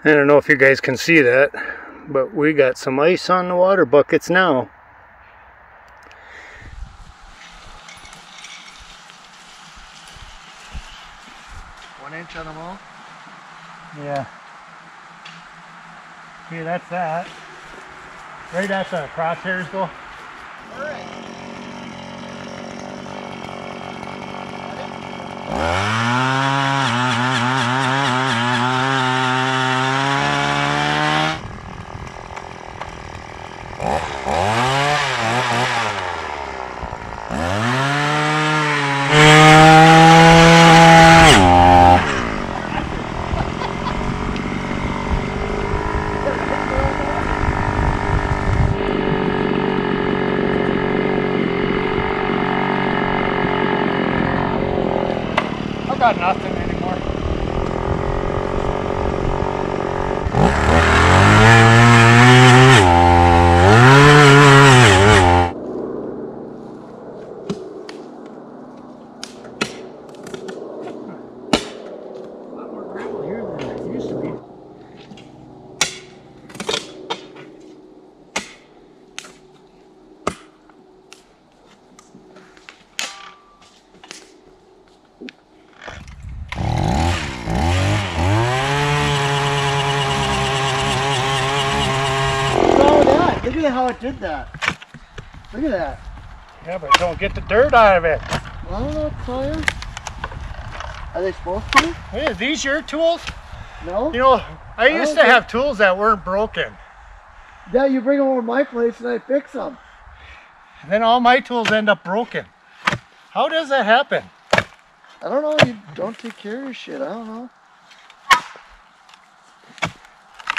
I don't know if you guys can see that, but we got some ice on the water buckets now. Inch on them all? Yeah. Okay, that's that. Right at the crosshairs though. Alright. Got nothing anymore. A lot more gravel here than it used to be. Look at how it did that. Look at that. Yeah, but don't get the dirt out of it. I don't know, tell you. Are they supposed to? Hey, are these your tools? No. You know, I used to have tools that weren't broken. Yeah, you bring them over to my place and I fix them. And then all my tools end up broken. How does that happen? I don't know. You don't take care of your shit. I don't know.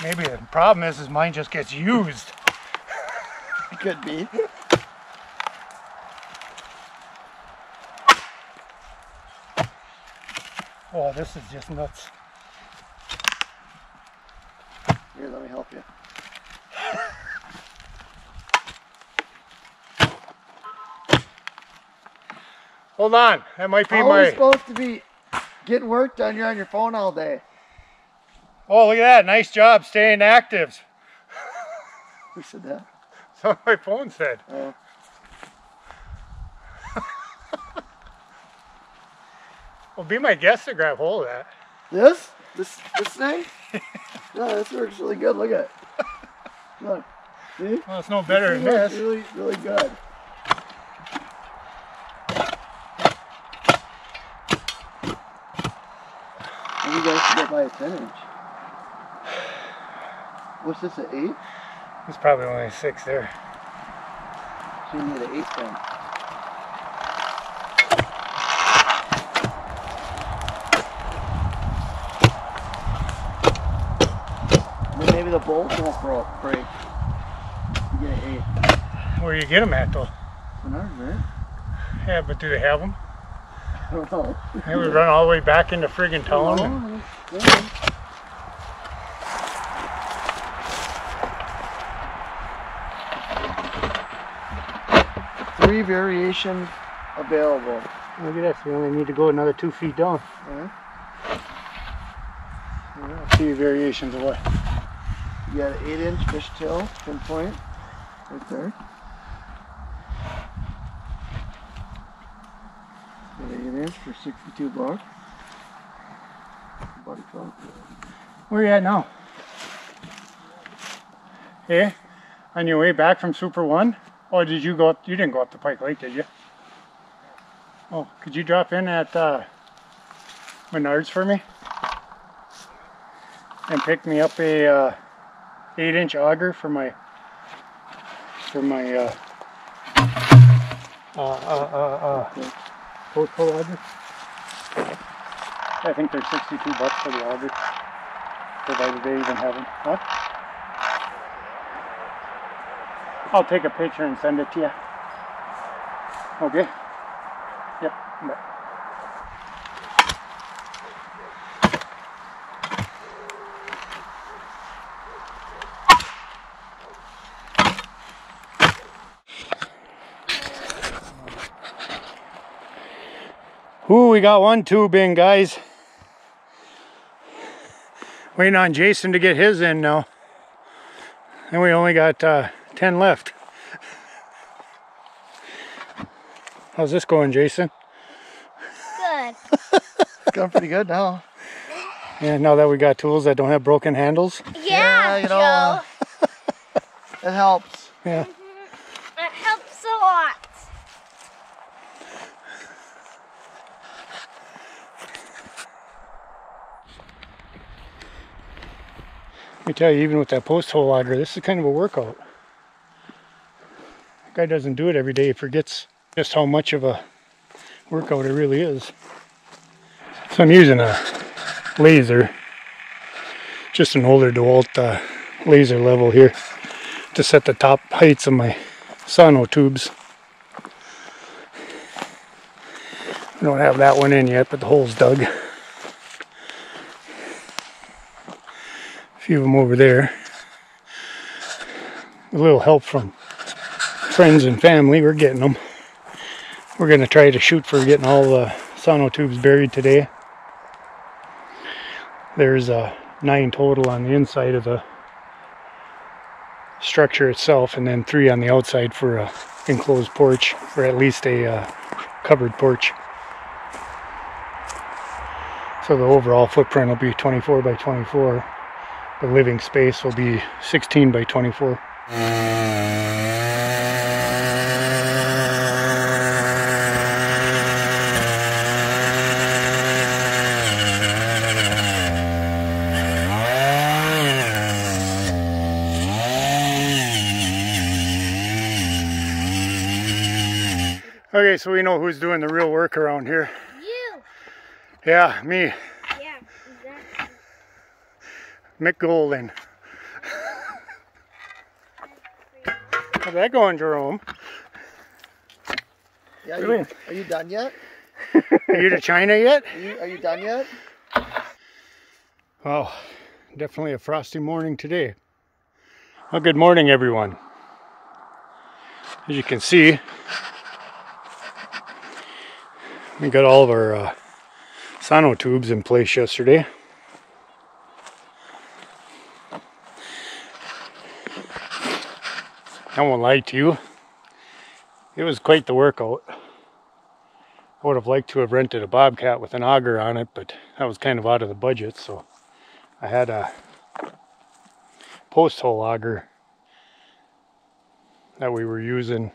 Maybe the problem is mine just gets used. It could be. Oh, this is just nuts. Here, let me help you. Hold on, that might be How my... are we supposed to be getting work done? You're on your phone all day. Oh, look at that. Nice job staying active. Who said that? That's what my phone said. Oh. Well, be my guest to grab hold of that. This? This thing? Yeah, this works really good. Look at it. Look. See? Well, it's no better than This this. really, really good. You guys can get by a 10-inch. What's this, an 8? It's probably only a 6 there. So you need an 8 then. Then maybe the bolts won't break. You get an 8. Where you get them at though? Menards, right? Yeah, but do they have them? I don't know. They would run all the way back into friggin' town. No, yeah. Three variations available. Look at this, we only need to go another 2 feet down. Yeah. 3 variations of what? You got an 8-inch fishtail pinpoint right there. Got an 8-inch for $62. Body phone. Where you at now? Hey, on your way back from Super 1? Or did you go up, you didn't go up to Pike Lake, did you? Oh, could you drop in at Menards for me? And pick me up a 8-inch auger for my postcode auger. I think they're $62 for the auger, provided they even have them. What? I'll take a picture and send it to you. Okay? Yep. Bye. Ooh, we got one tube in, guys. Waiting on Jason to get his in now. And we only got 10 left. How's this going, Jason? Good. It's going pretty good now. Yeah, now that we got tools that don't have broken handles. Yeah, you know, it helps. Yeah. It helps a lot. Let me tell you, even with that post hole auger, this is kind of a workout. Guy doesn't do it every day. He forgets just how much of a workout it really is. So I'm using a laser, just an older DeWalt laser level here, to set the top heights of my sonotubes. I don't have that one in yet, but the hole's dug. A few of them over there. A little help from friends and family, we're getting them. We're going to try to shoot for getting all the sonotubes buried today. There's 9 total on the inside of the structure itself, and then 3 on the outside for a enclosed porch, or at least a covered porch. So the overall footprint will be 24 by 24. The living space will be 16 by 24. Okay, so we know who's doing the real work around here. You. Yeah, me. Yeah, exactly. Mick Golden. How's that going, Jerome? Yeah, are you done yet? Are you to China yet? Are you done yet? Well, definitely a frosty morning today. Well, good morning, everyone. As you can see, we got all of our sonotubes in place yesterday. I won't lie to you, it was quite the workout. I would have liked to have rented a Bobcat with an auger on it, but that was kind of out of the budget, so I had a post hole auger that we were using,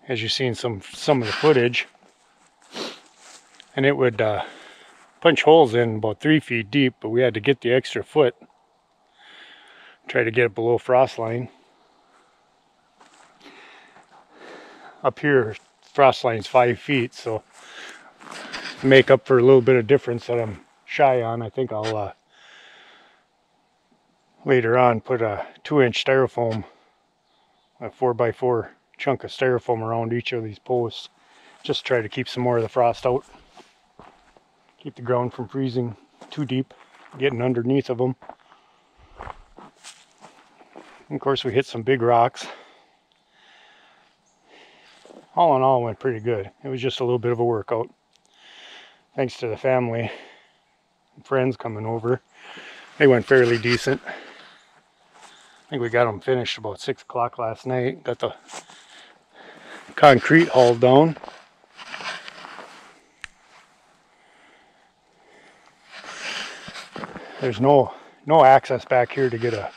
as you've seen some of the footage, and it would punch holes in about 3 feet deep, but we had to get the extra foot, try to get it below frost line. Up here, frost line's 5 feet, so to make up for a little bit of difference that I'm shy on, I think I'll later on put a 2-inch styrofoam, a 4x4 chunk of styrofoam around each of these posts, just try to keep some more of the frost out, keep the ground from freezing too deep, getting underneath of them. And of course, we hit some big rocks. All in all, it went pretty good. It was just a little bit of a workout. Thanks to the family and friends coming over. They went fairly decent. I think we got them finished about 6 o'clock last night. Got the concrete hauled down. There's no access back here to get a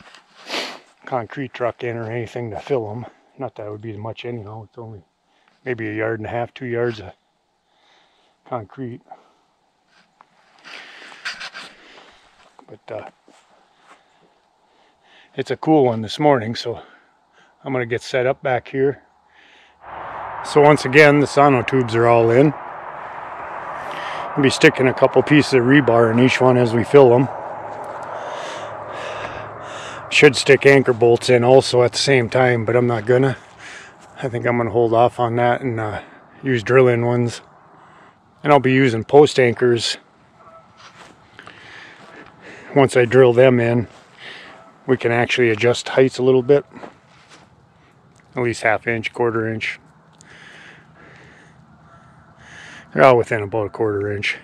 concrete truck in or anything to fill them. Not that it would be much anyhow. It's only maybe 1.5 yards, 2 yards of concrete. But it's a cool one this morning, so I'm going to get set up back here. So once again, the sonotubes are all in. I'll be sticking a couple pieces of rebar in each one as we fill them. Should stick anchor bolts in also at the same time, but I'm not gonna. I think I'm gonna hold off on that and use drill-in ones. And I'll be using post anchors. Once I drill them in, we can actually adjust heights a little bit. At least 1/2 inch, 1/4 inch. They're all within about 1/4 inch.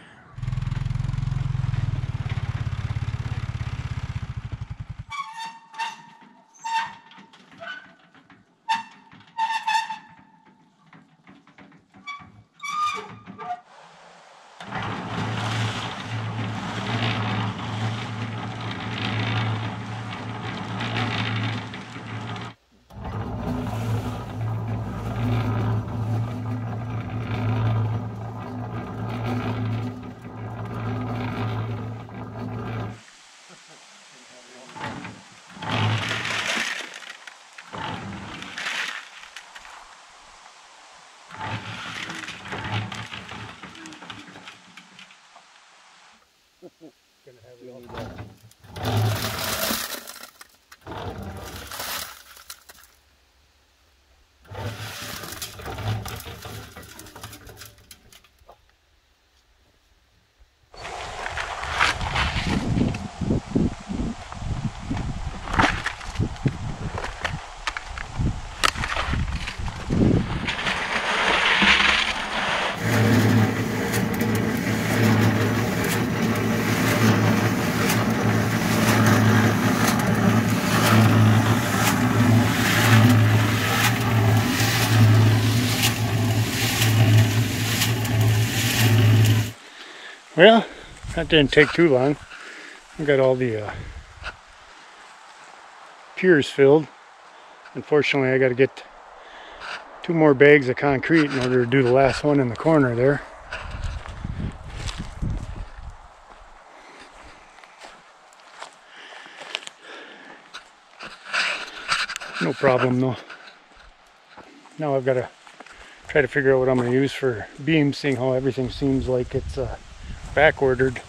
Well, that didn't take too long. I got all the piers filled. Unfortunately, I got to get 2 more bags of concrete in order to do the last one in the corner there. No problem though. Now I've got to try to figure out what I'm going to use for beams, seeing how everything seems like it's back ordered.